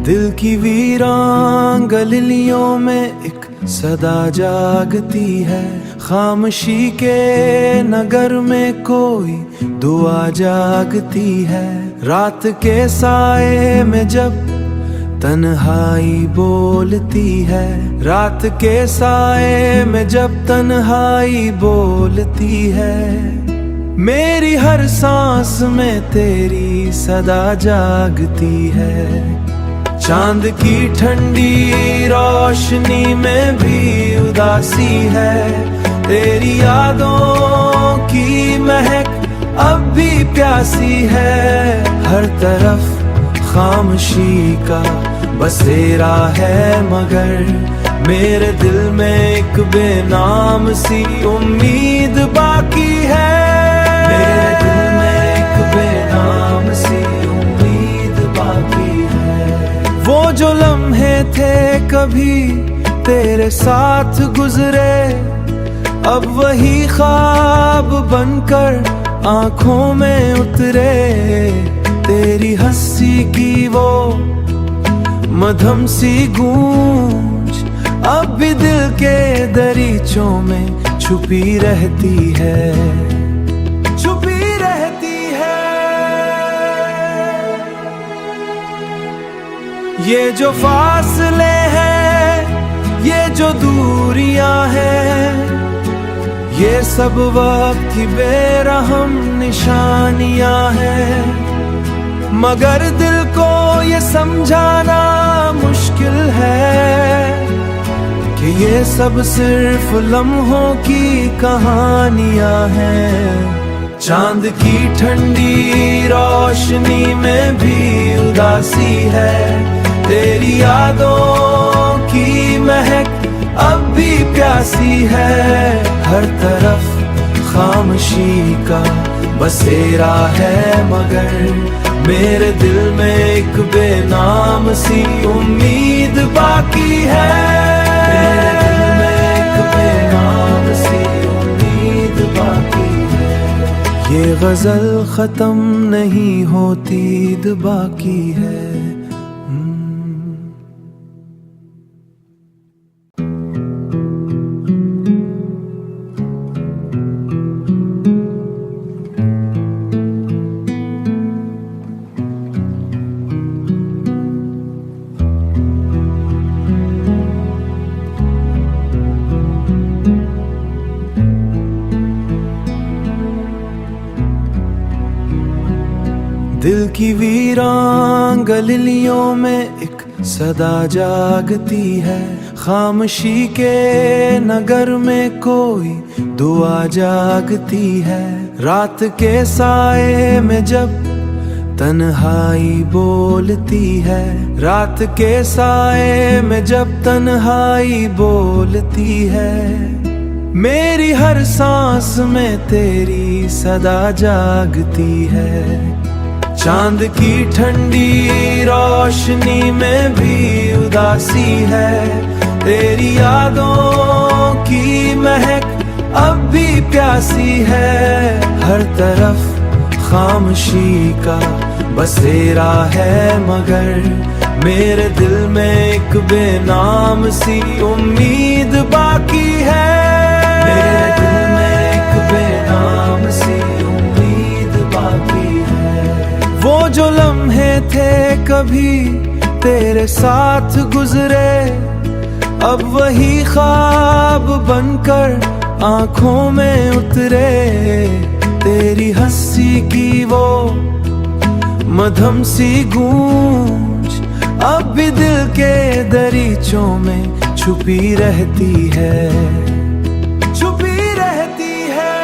दिल की वीरान गलियों में एक सदा जागती है। खामोशी के नगर में कोई दुआ जागती है। रात के साए में जब तन्हाई बोलती है, रात के साए में जब तन्हाई बोलती है, मेरी हर सांस में तेरी सदा जागती है। चांद की ठंडी रोशनी में भी उदासी है, तेरी यादों की महक अब भी प्यासी है। हर तरफ खामोशी का बसेरा है, मगर मेरे दिल में एक बेनाम सी उम्मीद बाकी है। मेरे दिल में एक बेनाम सी उम्मीद बाकी है। वो जो लम्हे थे कभी तेरे साथ गुजरे, अब वही ख्वाब बनकर आंखों में उतरे। तेरी हंसी की वो मधुम सी गूंज अब भी दिल के दरीचों में छुपी रहती है, छुपी रहती है। ये जो फासले हैं, ये जो दूरियां हैं, ये सब वक्त की बेरहम निशानियां हैं। मगर दिल को ये समझाना मुश्किल है कि ये सब सिर्फ लम्हों की कहानियां हैं। चांद की ठंडी रोशनी में भी उदासी है, तेरी यादों की महक अब भी प्यासी है। हर तरफ खामोशी का बसेरा है, मगर मेरे दिल में एक बेनाम सी उम्मीद बाकी है। मेरे दिल में एक बेनाम सी उम्मीद बाकी है। ये गजल खत्म नहीं होती, ईद बाकी है। दिल की वीरान गलियों में एक सदा जागती है। खामोशी के नगर में कोई दुआ जागती है। रात के साए में जब तन्हाई बोलती है, रात के साए में जब तन्हाई बोलती है, मेरी हर सांस में तेरी सदा जागती है। चांद की ठंडी रोशनी में भी उदासी है, तेरी यादों की महक अब भी प्यासी है। हर तरफ खामोशी का बसेरा है, मगर मेरे दिल में एक बेनाम सी उम्मीद बाकी है। मेरे दिल में एक बेनाम सी उम्मीद बाकी है। वो जो लम्हे थे कभी तेरे साथ गुजरे, अब वही ख्वाब बनकर आंखों में उतरे। तेरी हंसी की वो मधुम सी गूंज अब भी दिल के दरीचों में छुपी रहती है, छुपी रहती है।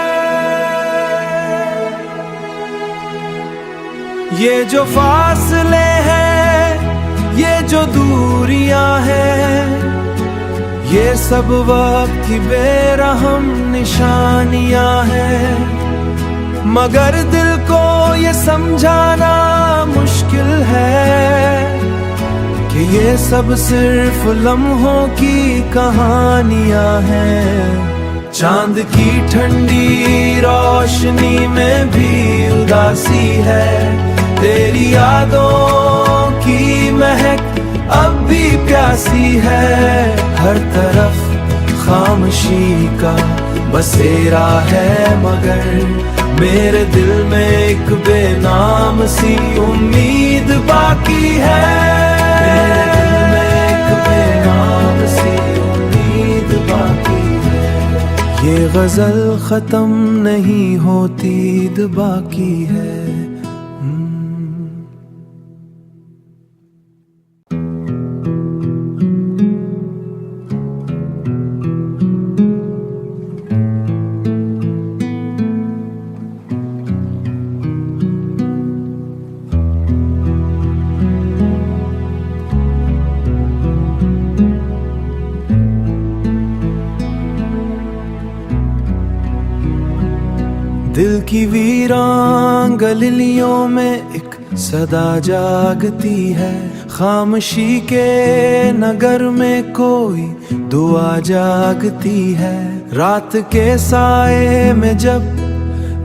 ये जो फासले हैं, ये जो दूरियां हैं, ये सब वक्त की बेरहम निशानियां हैं। मगर दिल को ये समझाना मुश्किल है कि ये सब सिर्फ लम्हों की कहानियां हैं। चांद की ठंडी रोशनी में भी उदासी है, तेरी यादों की महक अब भी प्यासी है। हर तरफ खामोशी का बसेरा है, मगर मेरे दिल में एक बेनाम सी उम्मीद बाकी है। मेरे दिल में एक बेनाम सी उम्मीद बाकी है। ये गजल खत्म नहीं होती, ईद बाकी है। दिल की वीरान गलियों में एक सदा जागती है। खामोशी के नगर में कोई दुआ जागती है। रात के साए में जब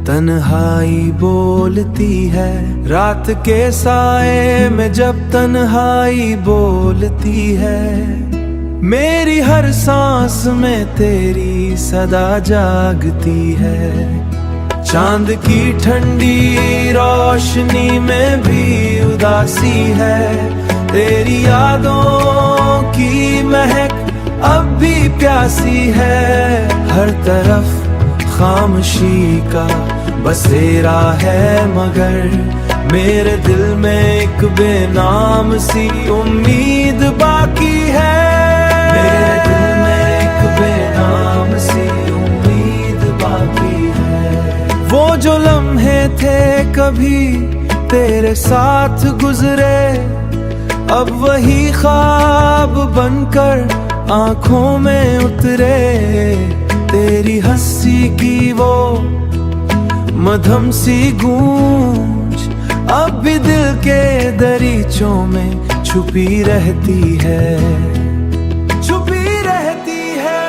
तन्हाई बोलती है, रात के साए में जब तन्हाई बोलती है। मेरी हर सांस में तेरी सदा जागती है। चांद की ठंडी रोशनी में भी उदासी है। तेरी यादों की महक अब भी प्यासी है। हर तरफ खामोशी का बसेरा है, मगर मेरे दिल में एक बेनाम सी उम्मीद बाकी है। मेरे दिल में एक बेनाम सी उम्मीद बाकी है। वो जो लम्हे थे कभी तेरे साथ गुजरे, अब वही ख्वाब बनकर आंखों में उतरे। तेरी हंसी की वो मधुम सी गूंज अब भी दिल के दरीचों में छुपी रहती है, छुपी रहती है।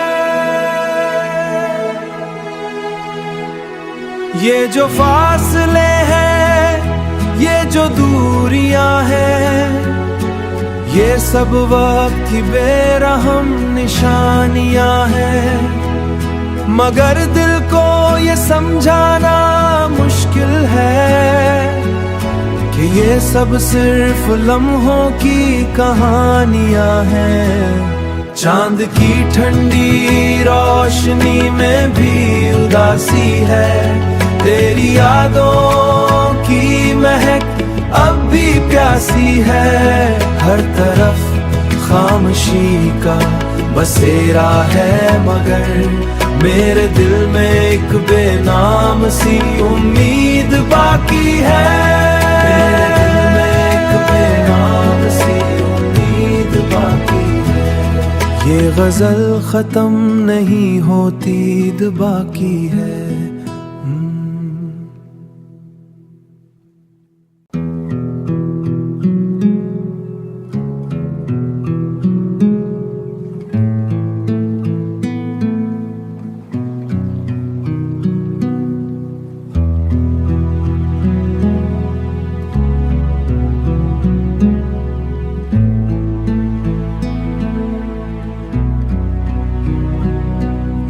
ये जो फासले हैं, ये जो दूरियां हैं, ये सब वक्त की बेरहम निशानियां हैं। मगर दिल को ये समझाना मुश्किल है कि ये सब सिर्फ लम्हों की कहानियां हैं। चांद की ठंडी रोशनी में भी उदासी है। तेरी यादों की महक अब भी प्यासी है। हर तरफ खामोशी का बसेरा है, मगर मेरे दिल में एक बेनाम सी उम्मीद बाकी है। मेरे दिल में एक बेनाम सी उम्मीद बाकी है। ये गजल खत्म नहीं होती, ईद बाकी है।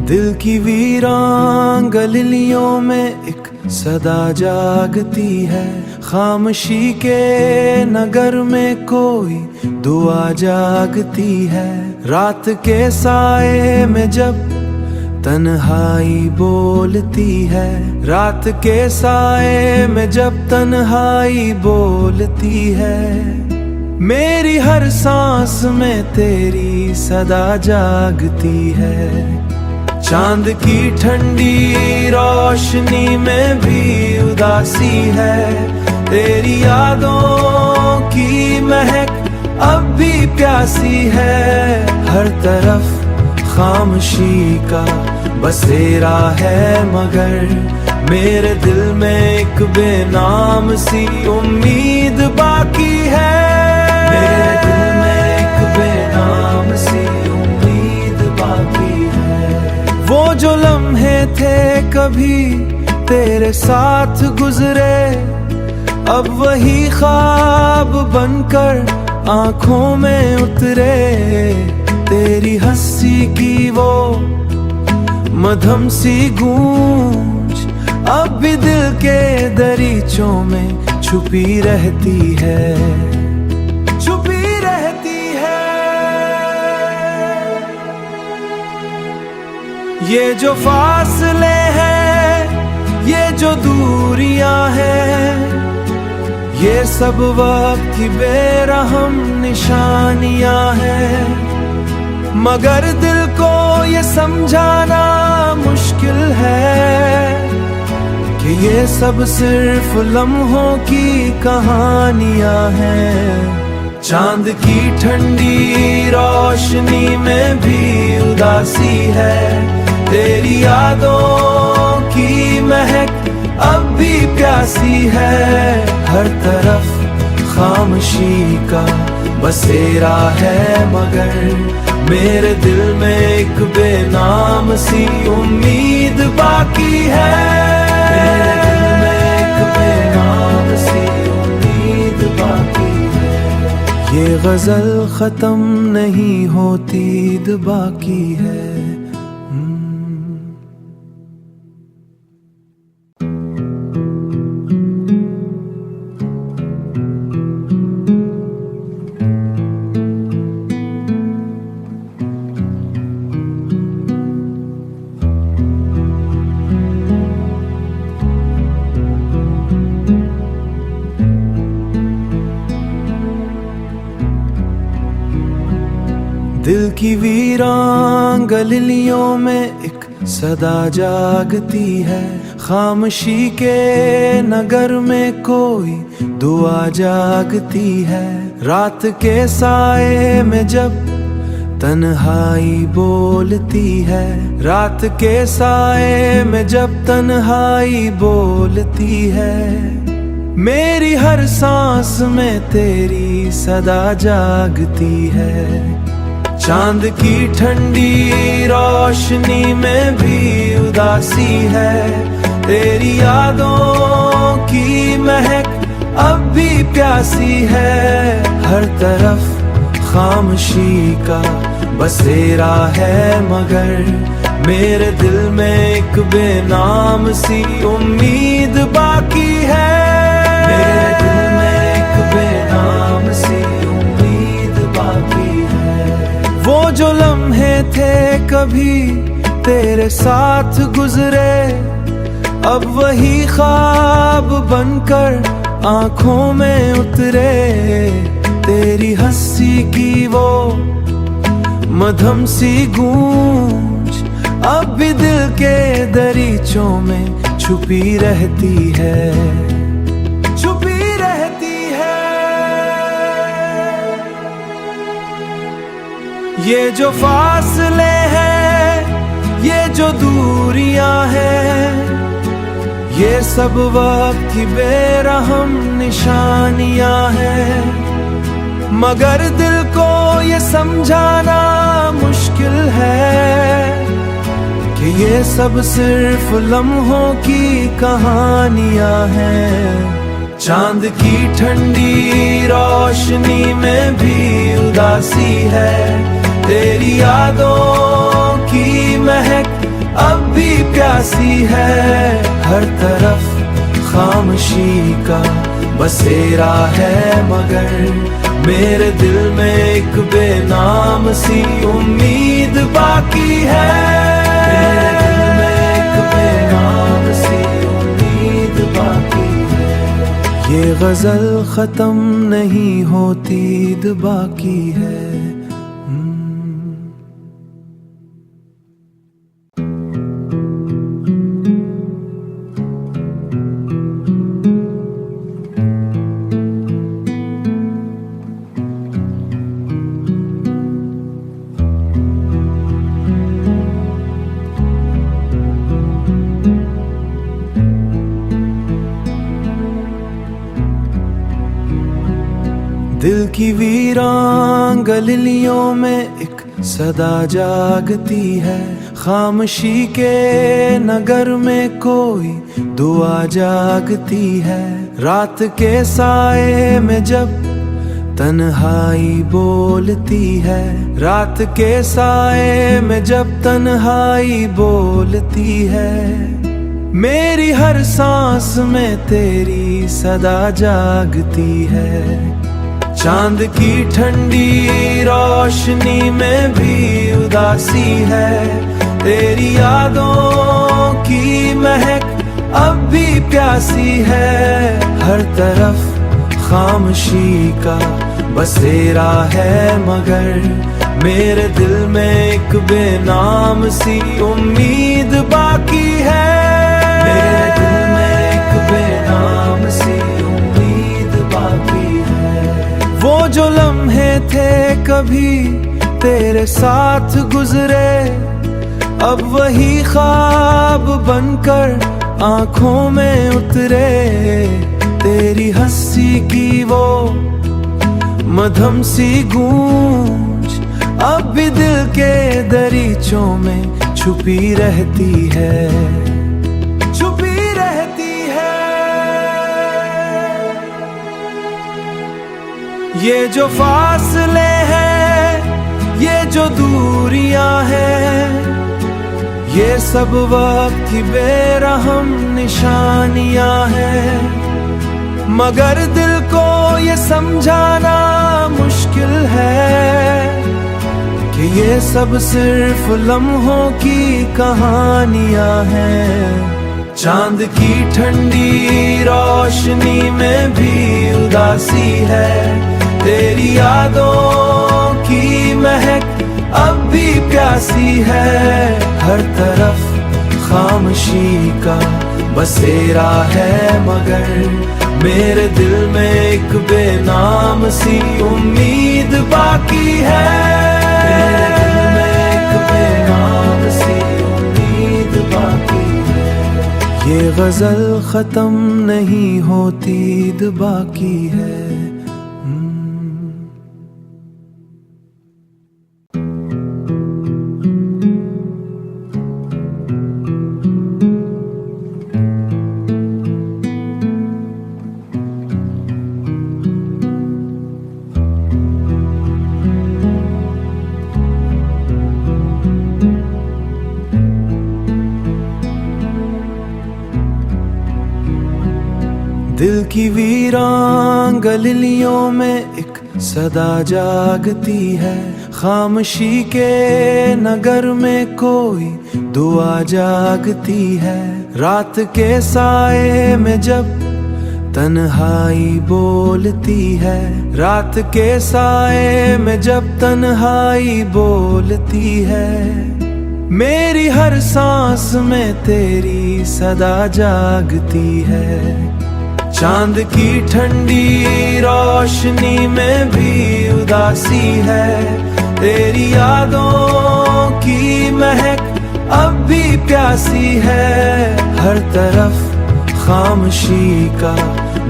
दिल की वीरान गलियों में एक सदा जागती है। खामोशी के नगर में कोई दुआ जागती है। रात के साए में जब तन्हाई बोलती है, रात के साए में जब तन्हाई बोलती है। मेरी हर सांस में तेरी सदा जागती है। चांद की ठंडी रोशनी में भी उदासी है। तेरी यादों की महक अब भी प्यासी है। हर तरफ खामोशी का बसेरा है, मगर मेरे दिल में एक बेनाम सी उम्मीद बाकी है। मेरे दिल में एक बेनाम सी उम्मीद बाकी है। वो जो लम्हे थे कभी तेरे साथ गुजरे, अब वही ख्वाब बनकर आंखों में उतरे तेरी हंसी की वो मधुम सी गूंज अब भी दिल के दरीचों में छुपी रहती है, छुपी रहती है। ये जो फासले हैं, ये जो दूरियां हैं, ये सब वक्त की बेरहम निशानियां हैं। मगर दिल को ये समझाना मुश्किल है कि ये सब सिर्फ लम्हों की कहानियां हैं। चांद की ठंडी रोशनी में भी उदासी है, तेरी यादों की महक अब भी प्यासी है। हर तरफ खामोशी का बसेरा है, मगर मेरे दिल में एक बेनाम सी उम्मीद बाकी है। मेरे दिल में एक बेनाम सी उम्मीद बाकी है। ये गजल खत्म नहीं होती, ईद बाकी है। दिल की वीरान गलियों में एक सदा जागती है, खामोशी के नगर में कोई दुआ जागती है। रात के साए में जब तन्हाई बोलती है, रात के साए में जब तन्हाई बोलती है, मेरी हर सांस में तेरी सदा जागती है। चांद की ठंडी रोशनी में भी उदासी है, तेरी यादों की महक अब भी प्यासी है। हर तरफ खामोशी का बसेरा है, मगर मेरे दिल में एक बेनाम सी उम्मीद बाकी है। मेरे दिल में एक बेनाम सी उम्मीद बाकी है। वो जो लम्हे थे कभी तेरे साथ गुजरे, अब वही ख्वाब बनकर आंखों में उतरे। तेरी हंसी की वो मधुम सी गूंज अब भी दिल के दरीचों में छुपी रहती है, छुपी रहती है। ये जो फासले हैं, ये जो दूरियां हैं, ये सब वक्त की बेरहम निशानियां हैं। मगर दिल को ये समझाना मुश्किल है कि ये सब सिर्फ लम्हों की कहानियां हैं। चांद की ठंडी रोशनी में भी उदासी है, तेरी यादों की महक अब भी प्यासी है। हर तरफ खामोशी का बसेरा है, मगर मेरे दिल में एक बेनाम सी उम्मीद बाकी है। मेरे दिल में एक बेनाम सी उम्मीद बाकी है। ये गजल खत्म नहीं होती, ईद बाकी है। दिल की वीरान गलियों में एक सदा जागती है, खामोशी के नगर में कोई दुआ जागती है। रात के साए में जब तन्हाई बोलती है। रात के साए में जब तन्हाई बोलती है, मेरी हर सांस में तेरी सदा जागती है। चांद की ठंडी रोशनी में भी उदासी है, तेरी यादों की महक अब भी प्यासी है। हर तरफ खामोशी का बसेरा है, मगर मेरे दिल में एक बेनाम सी उम्मीद बाकी है। मेरे दिल में एक बेनाम सी उम्मीद बाकी है। वो जो लम्हे थे कभी तेरे साथ गुजरे, अब वही ख्वाब बनकर आंखों में उतरे। तेरी हंसी की वो मधुर सी गूंज अब भी दिल के दरीचों में छुपी रहती है, छुपी रहती है। ये जो फासले हैं, ये जो दूरियां हैं, ये सब वक्त की बेरहम निशानियां हैं। मगर दिल को ये समझाना मुश्किल है कि ये सब सिर्फ लम्हों की कहानियां हैं। चांद की ठंडी रोशनी में भी उदासी है, तेरी यादों की महक अब भी प्यासी है। हर तरफ खामोशी का बसेरा है, मगर मेरे दिल में एक बेनाम सी उम्मीद बाकी है। मेरे दिल में एक बेनाम सी उम्मीद बाकी है। ये गजल खत्म नहीं होती, बाकी है। दिल की वीरान गलियों में एक सदा जागती है। खामोशी के नगर में कोई दुआ जागती है। रात के साए में जब तन्हाई बोलती है, रात के साए में जब तन्हाई बोलती है, मेरी हर सांस में तेरी सदा जागती है। चांद की ठंडी रोशनी में भी उदासी है, तेरी यादों की महक अब भी प्यासी है। हर तरफ खामोशी का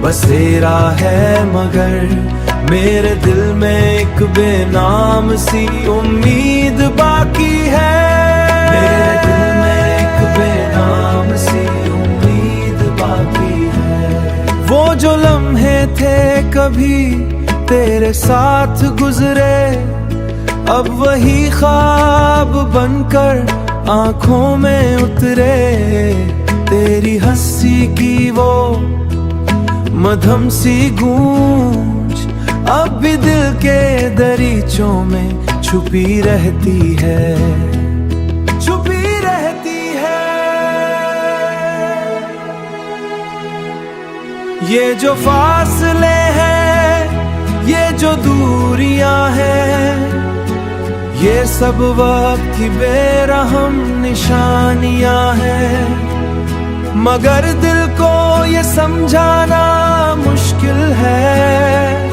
बसेरा है, मगर मेरे दिल में एक बेनाम सी उम्मीद बाकी है। मेरे दिल में एक बेनाम सी उम्मीद बाकी है। वो जो लम्हे थे कभी तेरे साथ गुजरे, अब वही ख्वाब बनकर आंखों में उतरे। तेरी हंसी की वो मधुर सी गूंज अब भी दिल के दरीचों में छुपी रहती है, छुपी रहती है। ये जो फासले हैं, ये जो दूरियां हैं, ये सब वक्त की बेरहम निशानियां हैं। मगर दिल को ये समझाना मुश्किल है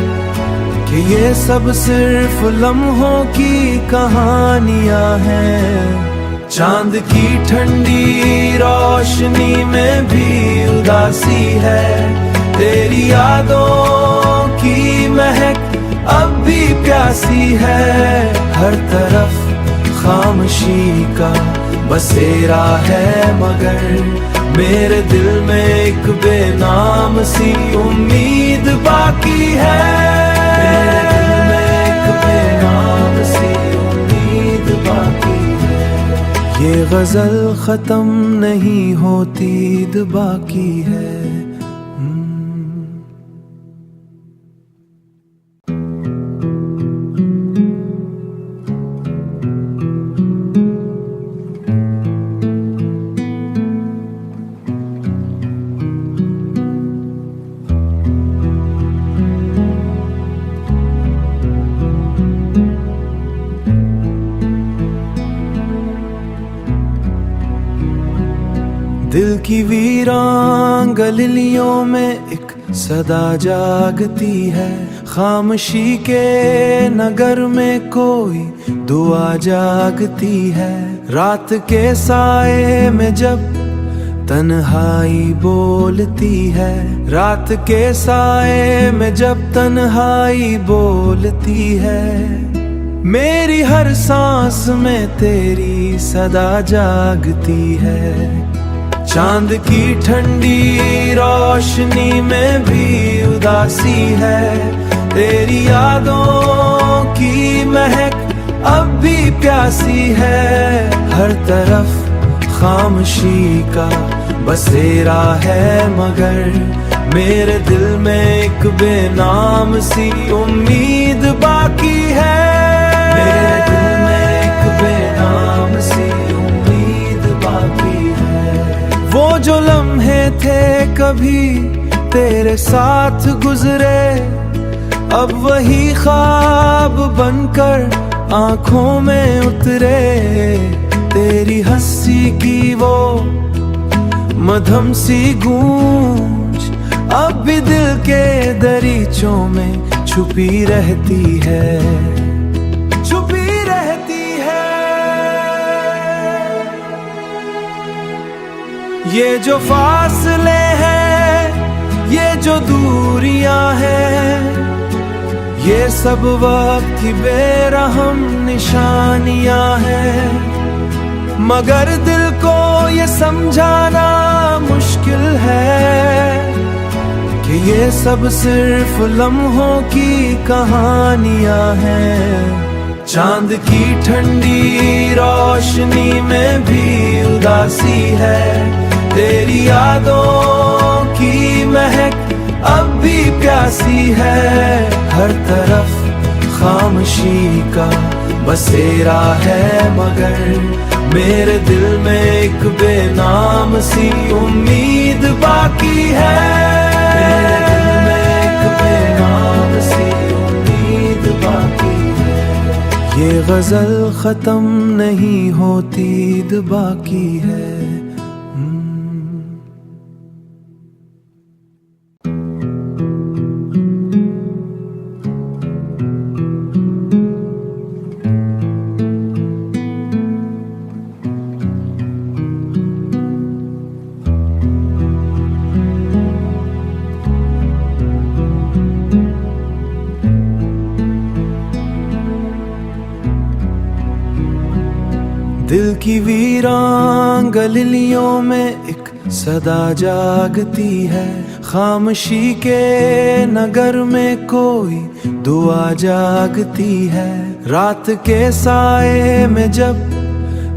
कि ये सब सिर्फ लम्हों की कहानियां हैं। चांद की ठंडी रोशनी में भी उदासी है, तेरी यादों की महक अब भी प्यासी है। हर तरफ खामोशी का बसेरा है, मगर मेरे दिल में एक बेनाम सी उम्मीद बाकी है। ये गजल खत्म नहीं होती, ईद बाकी है। दिल की वीरान गलियों में एक सदा जागती है, खामोशी के नगर में कोई दुआ जागती है। रात के साए में जब तन्हाई बोलती है, रात के साए में जब तन्हाई बोलती है, मेरी हर सांस में तेरी सदा जागती है। चांद की ठंडी रोशनी में भी उदासी है, तेरी यादों की महक अब भी प्यासी है। हर तरफ खामोशी का बसेरा है, मगर मेरे दिल में एक बेनाम सी उम्मीद बाकी है। मेरे दिल में एक बेनाम सी उम्मीद बाकी है। वो जो लम्हे थे कभी तेरे साथ गुजरे, अब वही ख्वाब बनकर आंखों में उतरे। तेरी हंसी की वो मधुर सी गूंज अब भी दिल के दरीचों में छुपी रहती है, छुपी रहती है। ये जो फासले हैं, ये जो दूरियां हैं, ये सब वक्त की बेरहम निशानियां हैं। मगर दिल को ये समझाना मुश्किल है कि ये सब सिर्फ लम्हों की कहानियां हैं। चांद की ठंडी रोशनी में भी उदासी है, तेरी यादों की महक अब भी प्यासी है। हर तरफ खामोशी का बसेरा है, मगर मेरे दिल में एक बेनाम सी उम्मीद बाकी है। मेरे दिल में एक बेनाम सी उम्मीद बाकी है। ये गजल खत्म नहीं होती, ईद बाकी है। दिल की वीरान गलियों में एक सदा जागती है, खामोशी के नगर में कोई दुआ जागती है। रात के साए में जब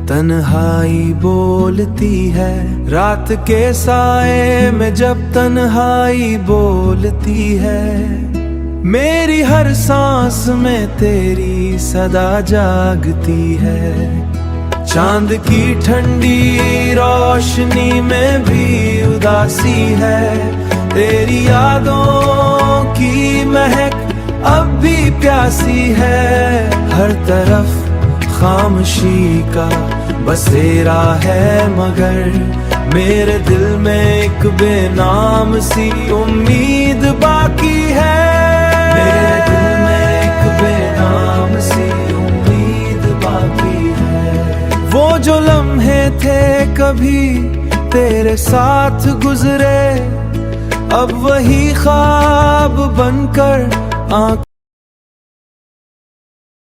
तन्हाई बोलती है, रात के साए में जब तन्हाई बोलती है, मेरी हर सांस में तेरी सदा जागती है। चांद की ठंडी रोशनी में भी उदासी है, तेरी यादों की महक अब भी प्यासी है। हर तरफ खामोशी का बसेरा है, मगर मेरे दिल में एक बेनाम सी उम्मीद बाकी है। मेरे दिल में एक बेनाम सी उम्मीद बाकी है। वो जो लम्हे थे कभी तेरे साथ गुजरे, अब वही ख्वाब बनकर आंख